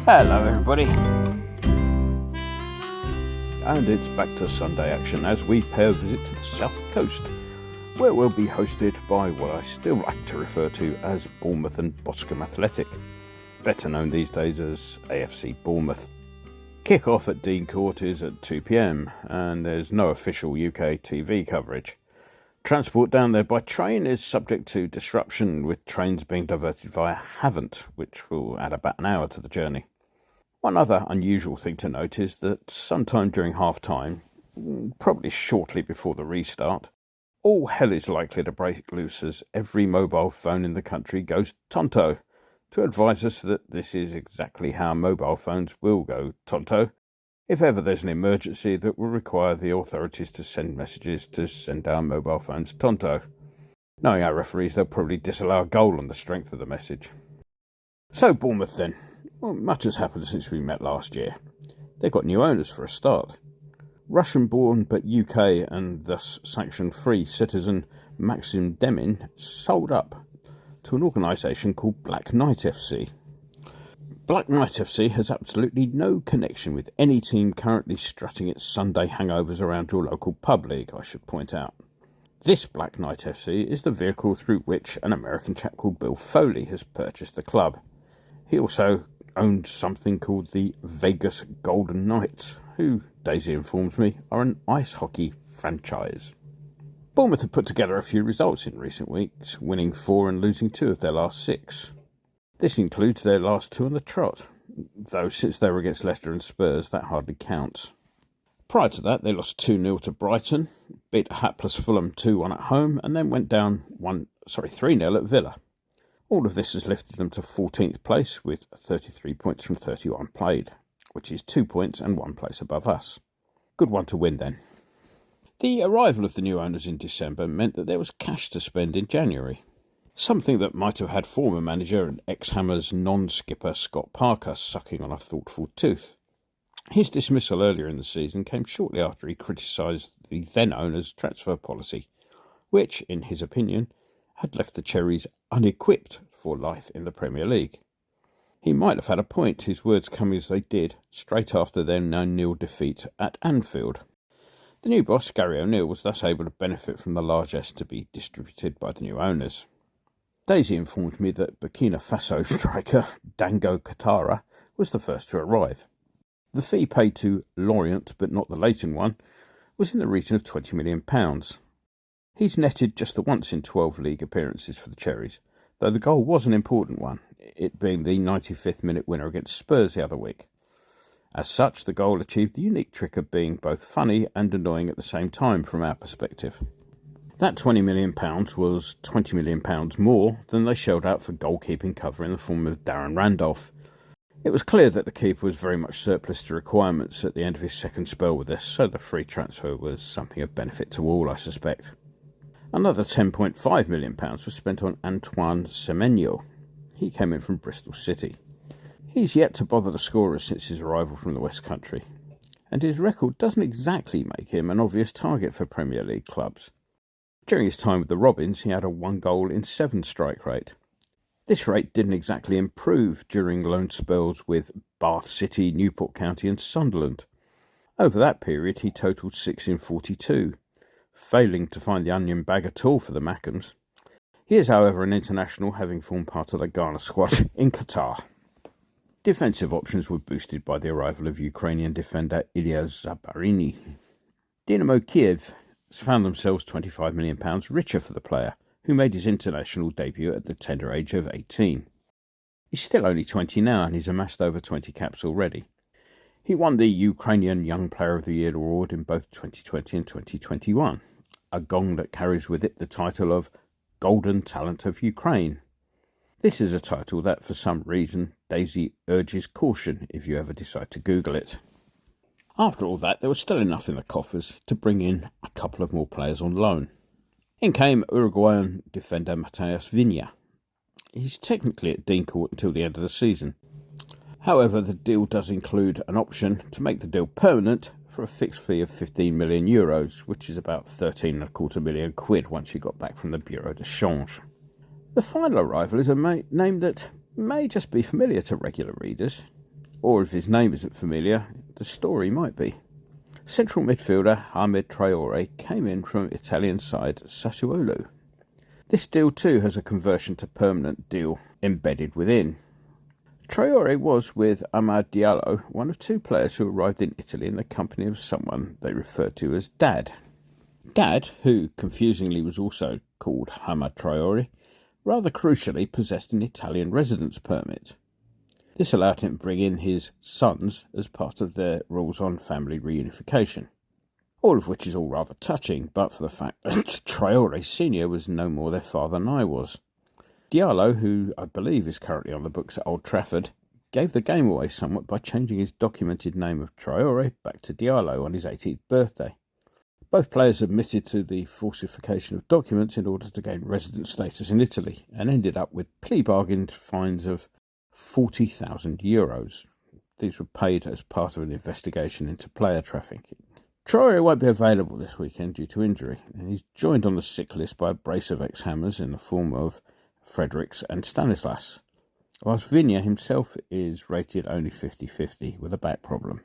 Hello everybody, and it's back to Sunday action as we pay a visit to the South Coast, where we'll be hosted by what I still like to refer to as Bournemouth and Boscombe Athletic, better known these days as AFC Bournemouth. Kick-off at Dean Court is at 2 p.m, and there's no official UK TV coverage. Transport down there by train is subject to disruption, with trains being diverted via Havant, which will add about an hour to the journey. One other unusual thing to note is that sometime during half-time, probably shortly before the restart, all hell is likely to break loose as every mobile phone in the country goes tonto, to advise us that this is exactly how mobile phones will go tonto if ever there's an emergency that will require the authorities to send messages to send our mobile phones tonto. Knowing our referees, they'll probably disallow a goal on the strength of the message. So Bournemouth then. Well, much has happened since we met last year. They've got new owners for a start. Russian-born but UK and thus sanction-free citizen Maxim Demin sold up to an organisation called Black Knight FC. Black Knight FC has absolutely no connection with any team currently strutting its Sunday hangovers around your local pub league, I should point out. This Black Knight FC is the vehicle through which an American chap called Bill Foley has purchased the club. He also owned something called the Vegas Golden Knights, who, Daisy informs me, are an ice hockey franchise. Bournemouth have put together a few results in recent weeks, winning 4 and losing 2 of their last 6. This includes their last 2 on the trot, though since they were against Leicester and Spurs, that hardly counts. Prior to that, they lost 2-0 to Brighton, beat a hapless Fulham 2-1 at home, and then went down 3-0 at Villa. All of this has lifted them to 14th place with 33 points from 31 played, which is 2 points and 1 place above us. Good one to win then. The arrival of the new owners in December meant that there was cash to spend in January. Something that might have had former manager and ex-Hammers non-skipper Scott Parker sucking on a thoughtful tooth. His dismissal earlier in the season came shortly after he criticised the then-owner's transfer policy, which, in his opinion, had left the Cherries unequipped for life in the Premier League. He might have had a point, his words coming as they did, straight after their 9-0 defeat at Anfield. The new boss, Gary O'Neill, was thus able to benefit from the largesse to be distributed by the new owners. Daisy informed me that Burkina Faso striker Dango Katara was the first to arrive. The fee paid to Lorient, but not the Leighton one, was in the region of £20 million. He's netted just the once in 12 league appearances for the Cherries, though the goal was an important one, it being the 95th minute winner against Spurs the other week. As such, the goal achieved the unique trick of being both funny and annoying at the same time from our perspective. That £20 million was £20 million more than they shelled out for goalkeeping cover in the form of Darren Randolph. It was clear that the keeper was very much surplus to requirements at the end of his second spell with us, so the free transfer was something of benefit to all, I suspect. Another £10.5 million was spent on Antoine Semenyo. He came in from Bristol City. He's yet to bother the scorers since his arrival from the West Country, and his record doesn't exactly make him an obvious target for Premier League clubs. During his time with the Robins, he had a 1 goal in 7 strike rate. This rate didn't exactly improve during loan spells with Bath City, Newport County and Sunderland. Over that period, he totalled 6 in 42, failing to find the onion bag at all for the Mackems. He is, however, an international, having formed part of the Ghana squad in Qatar. Defensive options were boosted by the arrival of Ukrainian defender Ilya Zabarini. Dynamo Kiev found themselves £25 million richer for the player, who made his international debut at the tender age of 18. He's still only 20 now, and he's amassed over 20 caps already. He won the Ukrainian Young Player of the Year award in both 2020 and 2021, a gong that carries with it the title of Golden Talent of Ukraine. This is a title that, for some reason, Daisy urges caution if you ever decide to Google it. After all that, there was still enough in the coffers to bring in a couple of more players on loan. In came Uruguayan defender Mateus Viña. He's technically at Dean Court until the end of the season. However, the deal does include an option to make the deal permanent for a fixed fee of €15 million, which is about £13.25 million once you got back from the Bureau de Change. The final arrival is a name that may just be familiar to regular readers. Or if his name isn't familiar, the story might be. Central midfielder Ahmed Traore came in from Italian side Sassuolo. This deal too has a conversion to permanent deal embedded within. Traore was, with Amad Diallo, one of two players who arrived in Italy in the company of someone they referred to as Dad. Dad, who confusingly was also called Hamad Traore, rather crucially possessed an Italian residence permit. This allowed him to bring in his sons as part of their rules on family reunification. All of which is all rather touching, but for the fact that Traore Sr. was no more their father than I was. Diallo, who I believe is currently on the books at Old Trafford, gave the game away somewhat by changing his documented name of Traore back to Diallo on his 18th birthday. Both players admitted to the falsification of documents in order to gain resident status in Italy, and ended up with plea-bargained fines of €40,000. These were paid as part of an investigation into player trafficking. Traore won't be available this weekend due to injury, and he's joined on the sick list by a brace of ex-Hammers in the form of Fredericks and Stanislas, whilst Vinya himself is rated only 50-50 with a back problem.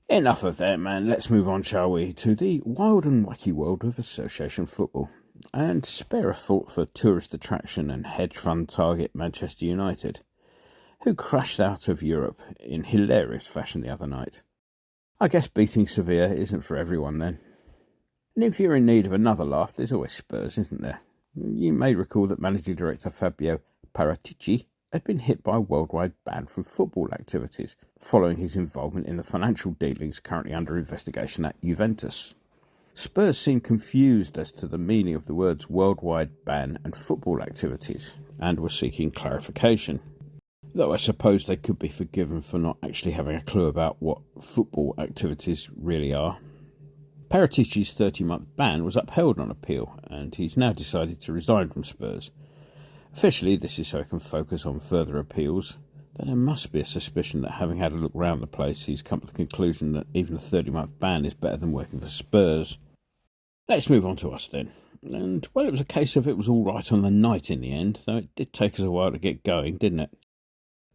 Enough of that, man. Let's move on, shall we, to the wild and wacky world of association football, and spare a thought for tourist attraction and hedge fund target Manchester United, who crashed out of Europe in hilarious fashion the other night. I guess beating Sevilla isn't for everyone then. And if you're in need of another laugh, there's always Spurs, isn't there? You may recall that Managing Director Fabio Paratici had been hit by a worldwide ban from football activities following his involvement in the financial dealings currently under investigation at Juventus. Spurs seemed confused as to the meaning of the words worldwide ban and football activities, and were seeking clarification. Though I suppose they could be forgiven for not actually having a clue about what football activities really are. Paratici's 30-month ban was upheld on appeal, and he's now decided to resign from Spurs. Officially, this is so he can focus on further appeals, though there must be a suspicion that, having had a look round the place, he's come to the conclusion that even a 30-month ban is better than working for Spurs. Let's move on to us then. And, well, it was a case of it was all right on the night in the end, though it did take us a while to get going, didn't it?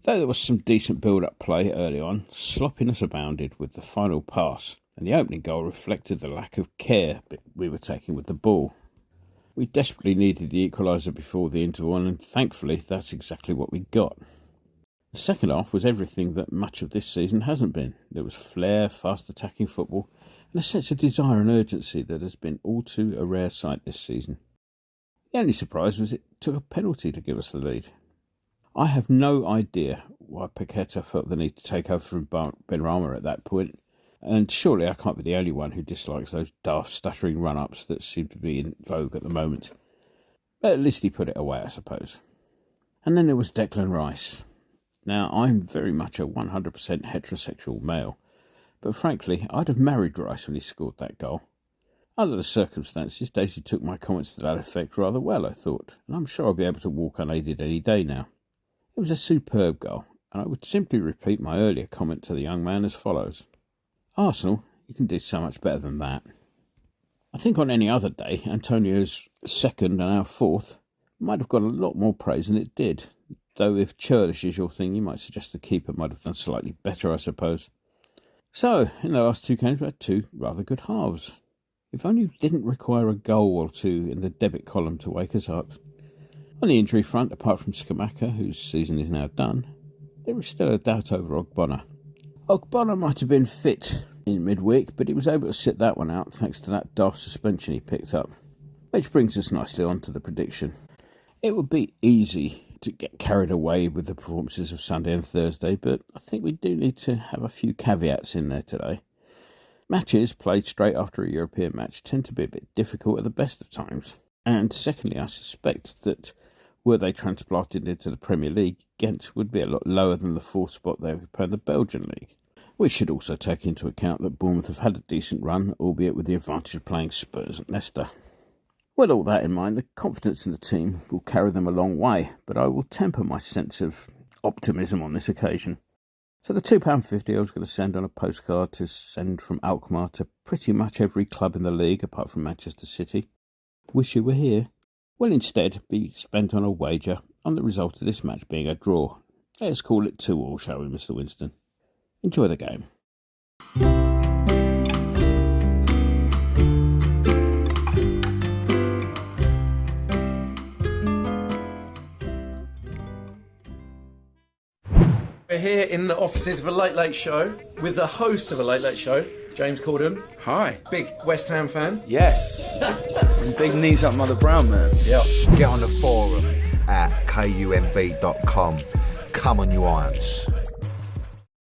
Though there was some decent build-up play early on, sloppiness abounded with the final pass, and the opening goal reflected the lack of care we were taking with the ball. We desperately needed the equaliser before the interval, and thankfully that's exactly what we got. The second half was everything that much of this season hasn't been. There was flair, fast-attacking football, and a sense of desire and urgency that has been all too a rare sight this season. The only surprise was it took a penalty to give us the lead. I have no idea why Paqueta felt the need to take over from Benrahma at that point, and surely I can't be the only one who dislikes those daft stuttering run-ups that seem to be in vogue at the moment. But at least he put it away, I suppose. And then there was Declan Rice. Now, I'm very much a 100% heterosexual male, but frankly, I'd have married Rice when he scored that goal. Under the circumstances, Daisy took my comments to that effect rather well, I thought, and I'm sure I'll be able to walk unaided any day now. It was a superb goal, and I would simply repeat my earlier comment to the young man as follows. Arsenal, you can do so much better than that. I think on any other day, Antonio's second and our fourth might have got a lot more praise than it did, though if churlish is your thing, you might suggest the keeper might have done slightly better, I suppose. So, in the last two games, we had two rather good halves. If only we didn't require a goal or two in the debit column to wake us up. On the injury front, apart from Skamaka, whose season is now done, there is still a doubt over Ogbonna. Ogbonna might have been fit in midweek, but he was able to sit that one out thanks to that daft suspension he picked up. Which brings us nicely on to the prediction. It would be easy to get carried away with the performances of Sunday and Thursday, but I think we do need to have a few caveats in there today. Matches played straight after a European match tend to be a bit difficult at the best of times. And secondly, I suspect that were they transplanted into the Premier League, Ghent would be a lot lower than the fourth spot they occupy in the Belgian League. We should also take into account that Bournemouth have had a decent run, albeit with the advantage of playing Spurs and Leicester. With all that in mind, the confidence in the team will carry them a long way, but I will temper my sense of optimism on this occasion. So the £2.50 I was going to send on a postcard to send from Alkmaar to pretty much every club in the league apart from Manchester City, wish you were here, will instead be spent on a wager on the result of this match being a draw. Let's call it 2-2, shall we, Mr. Winston? Enjoy the game. We're here in the offices of a Late Late Show with the host of a Late Late Show, James Corden. Hi. Big West Ham fan. Yes. And big knees up Mother Brown, man. Yeah. Get on the forum at kumb.com. Come on, you irons.